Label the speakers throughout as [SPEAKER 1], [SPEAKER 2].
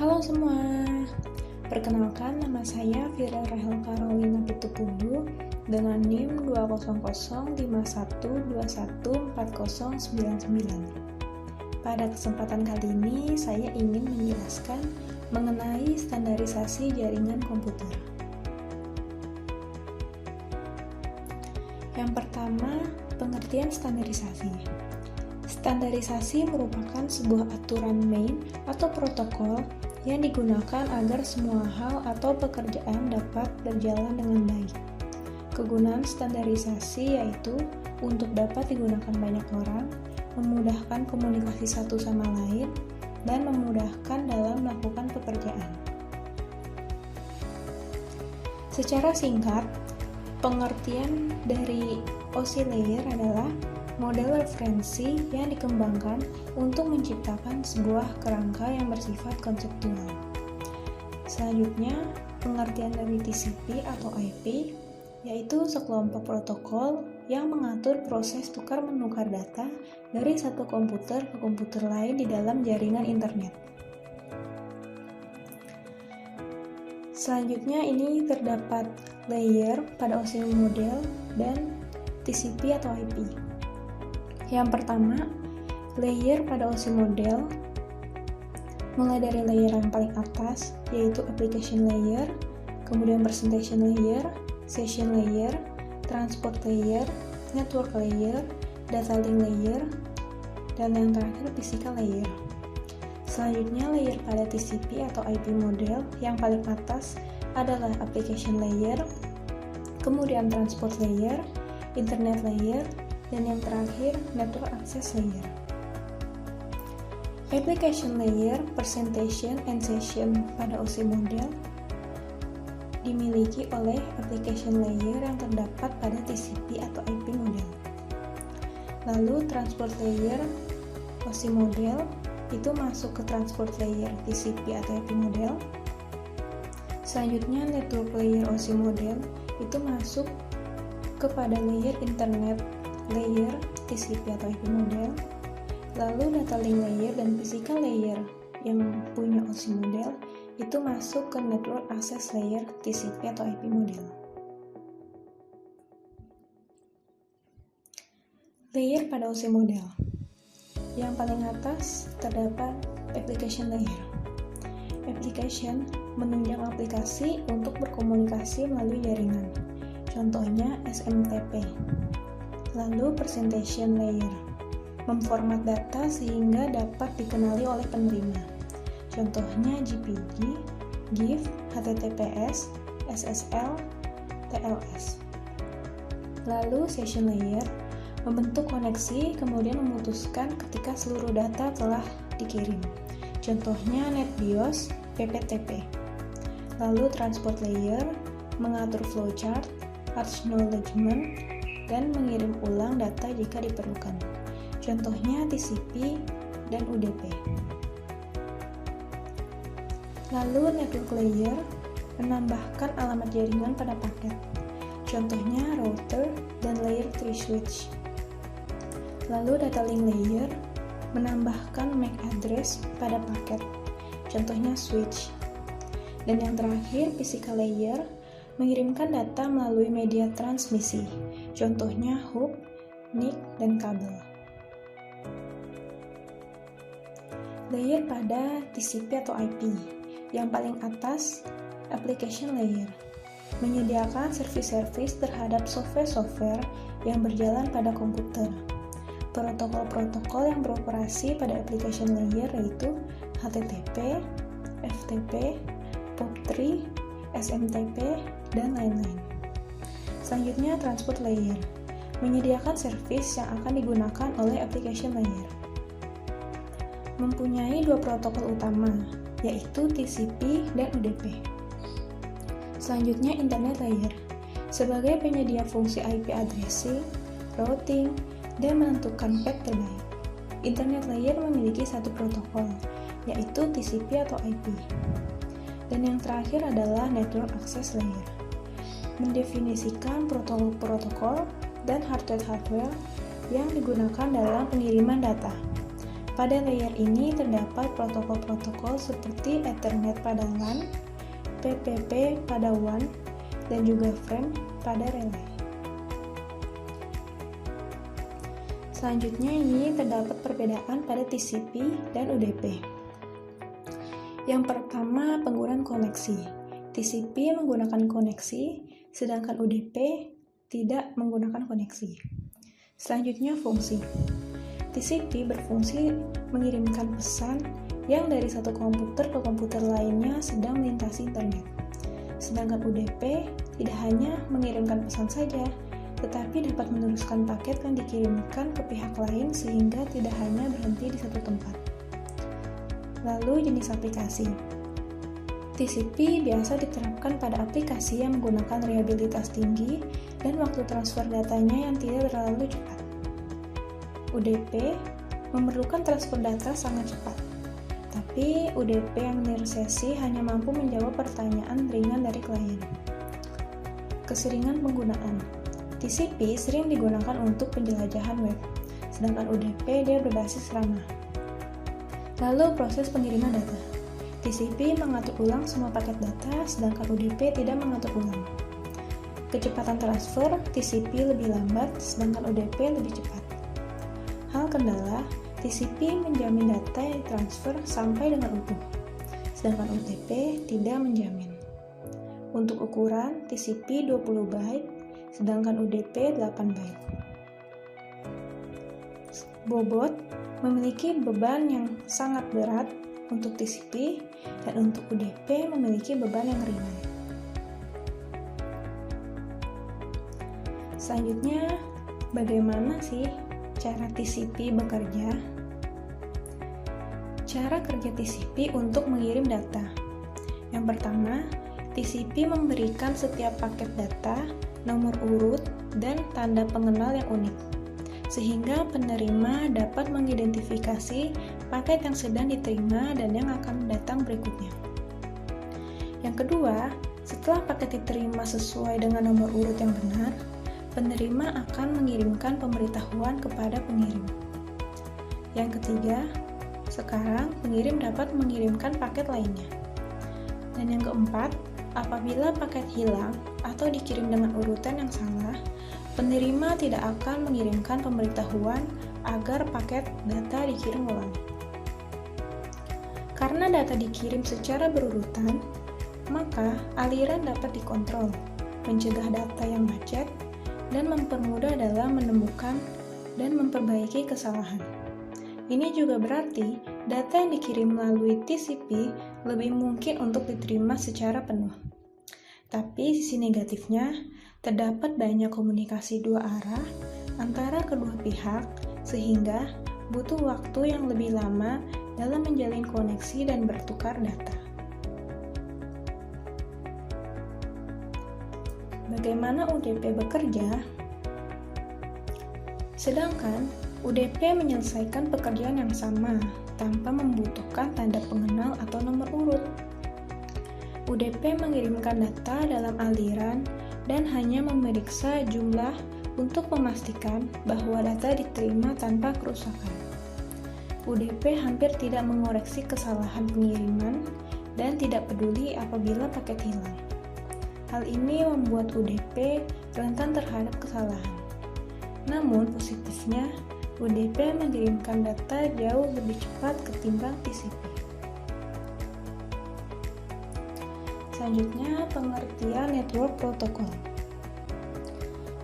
[SPEAKER 1] Halo semua, perkenalkan nama saya Vira Rahel Carolina Pitupulu dengan NIM 20051214099. Pada kesempatan kali ini saya ingin menjelaskan mengenai standarisasi jaringan komputer. Yang pertama, pengertian standarisasi. Standarisasi merupakan sebuah aturan main atau protokol yang digunakan agar semua hal atau pekerjaan dapat berjalan dengan baik. Kegunaan standarisasi yaitu untuk dapat digunakan banyak orang, memudahkan komunikasi satu sama lain, dan memudahkan dalam melakukan pekerjaan. Secara singkat, pengertian dari OSI layer adalah model referensi yang dikembangkan untuk menciptakan sebuah kerangka yang bersifat konseptual. Selanjutnya, pengertian dari TCP atau IP yaitu sekelompok protokol yang mengatur proses tukar-menukar data dari satu komputer ke komputer lain di dalam jaringan internet. Selanjutnya ini terdapat layer pada OSI model dan TCP atau IP. Yang pertama, layer pada OSI model mulai dari layer yang paling atas yaitu application layer, kemudian presentation layer, session layer, transport layer, network layer, data link layer, dan yang terakhir physical layer. Selanjutnya layer pada TCP atau IP model yang paling atas adalah application layer, kemudian transport layer, internet layer, dan yang terakhir network access layer. Application layer, presentation, and session pada OSI model dimiliki oleh application layer yang terdapat pada TCP atau IP model. Lalu transport layer OSI model itu masuk ke transport layer TCP atau IP model. Selanjutnya network layer OSI model itu masuk kepada layer internet layer TCP atau IP model. Lalu data link layer dan physical layer yang punya OSI model itu masuk ke network access layer TCP atau IP model. Layer pada OSI model. Yang paling atas terdapat application layer. Application menunjang aplikasi untuk berkomunikasi melalui jaringan. Contohnya SMTP. Lalu presentation layer, memformat data sehingga dapat dikenali oleh penerima. Contohnya JPG, GIF, HTTPS, SSL, TLS. Lalu session layer, membentuk koneksi kemudian memutuskan ketika seluruh data telah dikirim. Contohnya NetBIOS, PPTP. Lalu transport layer, mengatur flowchart, acknowledgement, dan mengirim ulang data jika diperlukan. Contohnya TCP dan UDP. Lalu network layer menambahkan alamat jaringan pada paket. Contohnya router dan layer 3 switch. Lalu data link layer menambahkan MAC address pada paket. Contohnya switch. Dan yang terakhir physical layer mengirimkan data melalui media transmisi, contohnya hub, NIC, dan kabel. Layer pada TCP atau IP. Yang paling atas, application layer, menyediakan service-service terhadap software-software yang berjalan pada komputer. Protokol-protokol yang beroperasi pada application layer yaitu HTTP, FTP, POP3, SMTP, dan lain-lain. Selanjutnya transport layer, menyediakan service yang akan digunakan oleh application layer. Mempunyai dua protokol utama, yaitu TCP dan UDP. Selanjutnya internet layer, sebagai penyedia fungsi IP addressing, routing, dan menentukan path terbaik. Internet layer memiliki satu protokol, yaitu TCP atau IP. Dan yang terakhir adalah network access layer, mendefinisikan protokol-protokol dan hardware-hardware yang digunakan dalam pengiriman data. Pada layer ini terdapat protokol-protokol seperti Ethernet pada LAN, PPP pada WAN, dan juga frame pada relay. Selanjutnya ini terdapat perbedaan pada TCP dan UDP. Yang pertama, penggunaan koneksi. TCP menggunakan koneksi, sedangkan UDP tidak menggunakan koneksi. Selanjutnya, fungsi. TCP berfungsi mengirimkan pesan yang dari satu komputer ke komputer lainnya sedang melintasi internet. Sedangkan UDP tidak hanya mengirimkan pesan saja, tetapi dapat meneruskan paket yang dikirimkan ke pihak lain sehingga tidak hanya berhenti di satu tempat. Lalu jenis aplikasi. TCP biasa diterapkan pada aplikasi yang menggunakan reliabilitas tinggi dan waktu transfer datanya yang tidak terlalu cepat. UDP memerlukan transfer data sangat cepat, tapi UDP yang nirsesi hanya mampu menjawab pertanyaan ringan dari klien. Keseringan penggunaan. TCP sering digunakan untuk penjelajahan web, sedangkan UDP dia berbasis ramah. Lalu proses pengiriman data. TCP mengatur ulang semua paket data, sedangkan UDP tidak mengatur ulang. Kecepatan transfer, TCP lebih lambat, sedangkan UDP lebih cepat. Hal kendala, TCP menjamin data yang ditransfer sampai dengan utuh, sedangkan UDP tidak menjamin. Untuk ukuran, TCP 20 byte, sedangkan UDP 8 byte. Bobot memiliki beban yang sangat berat untuk TCP, dan untuk UDP memiliki beban yang ringan. Selanjutnya, bagaimana sih cara TCP bekerja? Cara kerja TCP untuk mengirim data. Yang pertama, TCP memberikan setiap paket data, nomor urut, dan tanda pengenal yang unik, sehingga penerima dapat mengidentifikasi paket yang sedang diterima dan yang akan datang berikutnya. Yang kedua, setelah paket diterima sesuai dengan nomor urut yang benar, penerima akan mengirimkan pemberitahuan kepada pengirim. Yang ketiga, sekarang pengirim dapat mengirimkan paket lainnya. Dan yang keempat, apabila paket hilang atau dikirim dengan urutan yang salah, penerima tidak akan mengirimkan pemberitahuan agar paket data dikirim ulang. Karena data dikirim secara berurutan, maka aliran dapat dikontrol, mencegah data yang macet, dan mempermudah dalam menemukan dan memperbaiki kesalahan. Ini juga berarti data yang dikirim melalui TCP lebih mungkin untuk diterima secara penuh. Tapi sisi negatifnya, terdapat banyak komunikasi dua arah antara kedua pihak sehingga butuh waktu yang lebih lama dalam menjalin koneksi dan bertukar data. Bagaimana UDP bekerja? Sedangkan UDP menyelesaikan pekerjaan yang sama tanpa membutuhkan tanda pengenal atau nomor urut. UDP mengirimkan data dalam aliran dan hanya memeriksa jumlah untuk memastikan bahwa data diterima tanpa kerusakan. UDP hampir tidak mengoreksi kesalahan pengiriman dan tidak peduli apabila paket hilang. Hal ini membuat UDP rentan terhadap kesalahan. Namun positifnya, UDP mengirimkan data jauh lebih cepat ketimbang TCP. Selanjutnya, pengertian network protocol.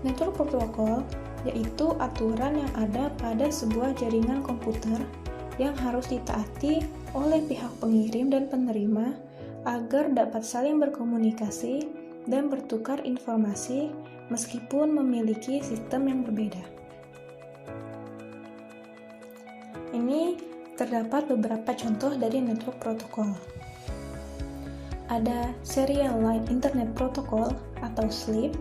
[SPEAKER 1] Network protocol yaitu aturan yang ada pada sebuah jaringan komputer yang harus ditaati oleh pihak pengirim dan penerima agar dapat saling berkomunikasi dan bertukar informasi meskipun memiliki sistem yang berbeda. Ini terdapat beberapa contoh dari network protokol. Ada Serial Line Internet Protocol atau SLIP,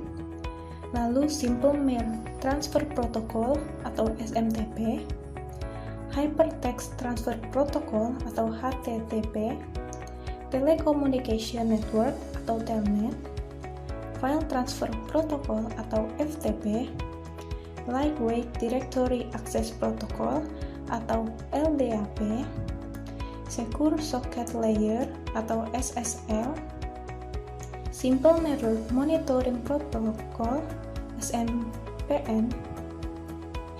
[SPEAKER 1] lalu Simple Mail Transfer Protocol atau SMTP, Hypertext Transfer Protocol atau HTTP, Telecommunication Network atau Telnet, File Transfer Protocol atau FTP, Lightweight Directory Access Protocol atau LDAP, Secure Socket Layer atau SSL, Simple Network Monitoring Protocol SNMPN,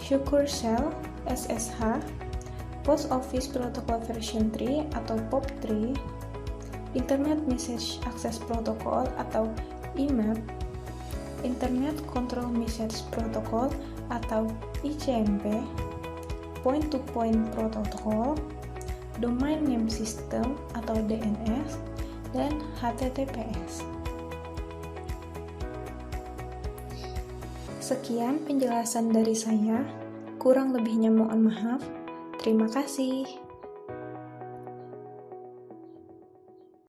[SPEAKER 1] Secure Shell SSH, Post Office Protocol version 3 atau POP3, Internet Message Access Protocol atau IMAP, Internet Control Message Protocol atau ICMP, Point-to-Point Protocol, Domain Name System atau DNS, dan HTTPS. Sekian penjelasan dari saya, kurang lebihnya mohon maaf. Terima kasih.